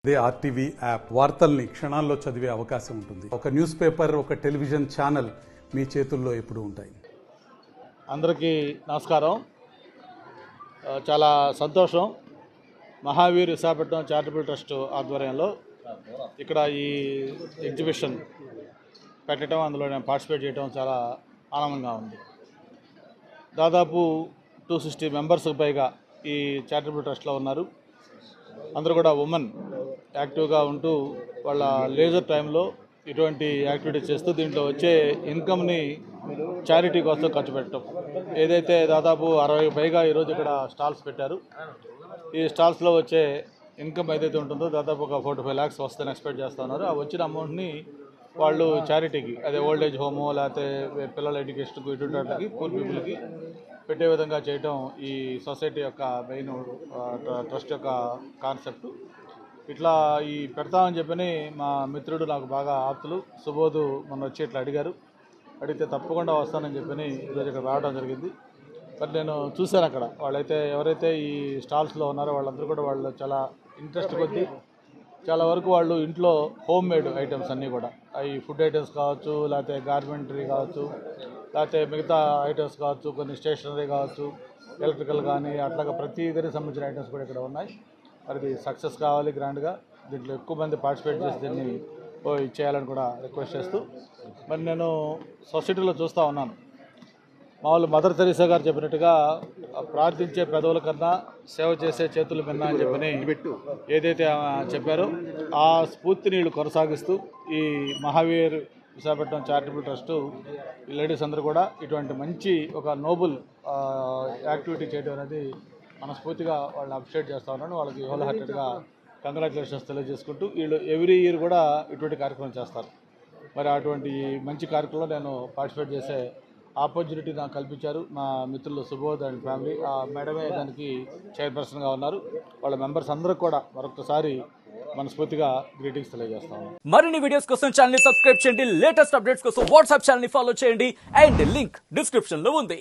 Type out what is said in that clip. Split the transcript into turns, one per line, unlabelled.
అదే RTV app వార్తల్ని క్షణాల్లో చదివే అవకాశం ఉంటుంది. ఒక న్యూస్ పేపర్, ఒక టెలివిజన్ ఛానల్ మీ చేతుల్లో ఎప్పుడూ ఉంటాయి.
అందరికీ నమస్కారం. చాలా సంతోషం. మహావీర్ విశాఖపట్నం చారిటబుల్ ట్రస్ట్ ఆధ్వర్యంలో ఇక్కడ ఈ ఎగ్జిబిషన్ పెట్టడం, అందులో నేను పార్టిసిపేట్ చేయడం చాలా ఆనందంగా ఉంది. దాదాపు 260 మెంబర్స్కి పైగా ఈ చారిటబుల్ ట్రస్ట్లో ఉన్నారు. అందరూ కూడా ఉమెన్ యాక్టివ్గా ఉంటూ వాళ్ళ లేజర్ టైంలో ఇటువంటి యాక్టివిటీస్ చేస్తూ దీంట్లో వచ్చే ఇన్కమ్ని చారిటీ కోసం ఖర్చు పెట్టడం. ఏదైతే దాదాపు 60కి పైగా ఈరోజు ఇక్కడ స్టాల్స్ పెట్టారు. ఈ స్టాల్స్లో వచ్చే ఇన్కమ్ ఏదైతే ఉంటుందో దాదాపు ఒక 45 lakhs వస్తుందని ఎక్స్పెక్ట్ చేస్తున్నారు. ఆ వచ్చిన అమౌంట్ని వాళ్ళు చారిటీకి, అదే ఓల్డ్ ఏజ్ హోము లేకపోతే పిల్లల ఎడ్యుకేషన్కు ఇటువంటి వాటికి పూర్ పీపుల్కి పెట్టే విధంగా చేయటం ఈ సొసైటీ యొక్క మెయిన్ ట్రస్ట్ యొక్క కాన్సెప్ట్. ఇట్లా ఈ పెడతామని చెప్పని మా మిత్రుడు, నాకు బాగా ఆప్తులు సుబోధు మొన్న వచ్చి ఇట్లా అడిగితే తప్పకుండా వస్తానని చెప్పని ఈరోజు ఇక్కడ రావడం జరిగింది. మరి నేను చూశాను అక్కడ వాళ్ళైతే ఎవరైతే ఈ స్టాల్స్లో ఉన్నారో వాళ్ళందరూ కూడా వాళ్ళు చాలా ఇంట్రెస్ట్ కొద్దీ చాలా వరకు వాళ్ళు ఇంట్లో హోమ్ మేడ్ ఐటమ్స్ అన్నీ కూడా, అవి ఫుడ్ ఐటమ్స్ కావచ్చు, లేకపోతే గార్మెంటరీ కావచ్చు, లేకపోతే మిగతా ఐటమ్స్ కావచ్చు, కొన్ని స్టేషనరీ కావచ్చు, ఎలక్ట్రికల్ కానీ అట్లాగా ప్రతి దానికి సంబంధించిన ఐటమ్స్ కూడా ఇక్కడ ఉన్నాయి. మరి ఇది సక్సెస్ కావాలి గ్రాండ్గా. దీంట్లో ఎక్కువ మంది పార్టిసిపేట్ చేసి దీన్ని ఇచ్చేయాలని కూడా రిక్వెస్ట్ చేస్తూ, మరి నేను సొసైటీలో చూస్తూ ఉన్నాను. మామూలు మదర్ తెరీసా గారు చెప్పినట్టుగా ప్రార్థించే పెదవుల కన్నా సేవ చేసే చేతులు మిన్నా అని చెప్పని ఏదైతే చెప్పారో ఆ స్ఫూర్తిని వీళ్ళు కొనసాగిస్తూ ఈ మహావీర్ విశాఖపట్నం చారిటబుల్ ట్రస్టు ఈ లేడీస్ అందరూ కూడా ఇటువంటి మంచి ఒక నోబుల్ యాక్టివిటీ చేయడం అనేది మనస్ఫూర్తిగా వాళ్ళని అప్రిషియేట్ చేస్తూ ఉన్నాను. వాళ్ళకి హోల్ హార్టెడ్గా కంగ్రాచులేషన్స్ తెలియజేసుకుంటూ వీళ్ళు ఎవ్రీ ఇయర్ కూడా ఇటువంటి కార్యక్రమం చేస్తారు. మరి అటువంటి మంచి కార్యక్రమంలో నేను పార్టిసిపేట్ చేసే ఆపర్చునిటీ నాకు కల్పించారు మా మిత్రులు సుబోధ్ అండ్ ఫ్యామిలీ. ఆ మేడమే దానికి చైర్పర్సన్గా ఉన్నారు. వాళ్ళ మెంబర్స్ అందరూ కూడా మరొకసారి మనస్ఫూర్తిగా గ్రీటింగ్స్ తెలియజేస్తాను.
మరిన్ని వీడియోస్ కోసం ఛానల్ ని సబ్స్క్రైబ్ చేయండి. లేటెస్ట్ అప్డేట్స్ కోసం వాట్సాప్ ఛానల్ ని ఫాలో చేయండి. అండ్ లింక్ డిస్క్రిప్షన్ లో ఉంది.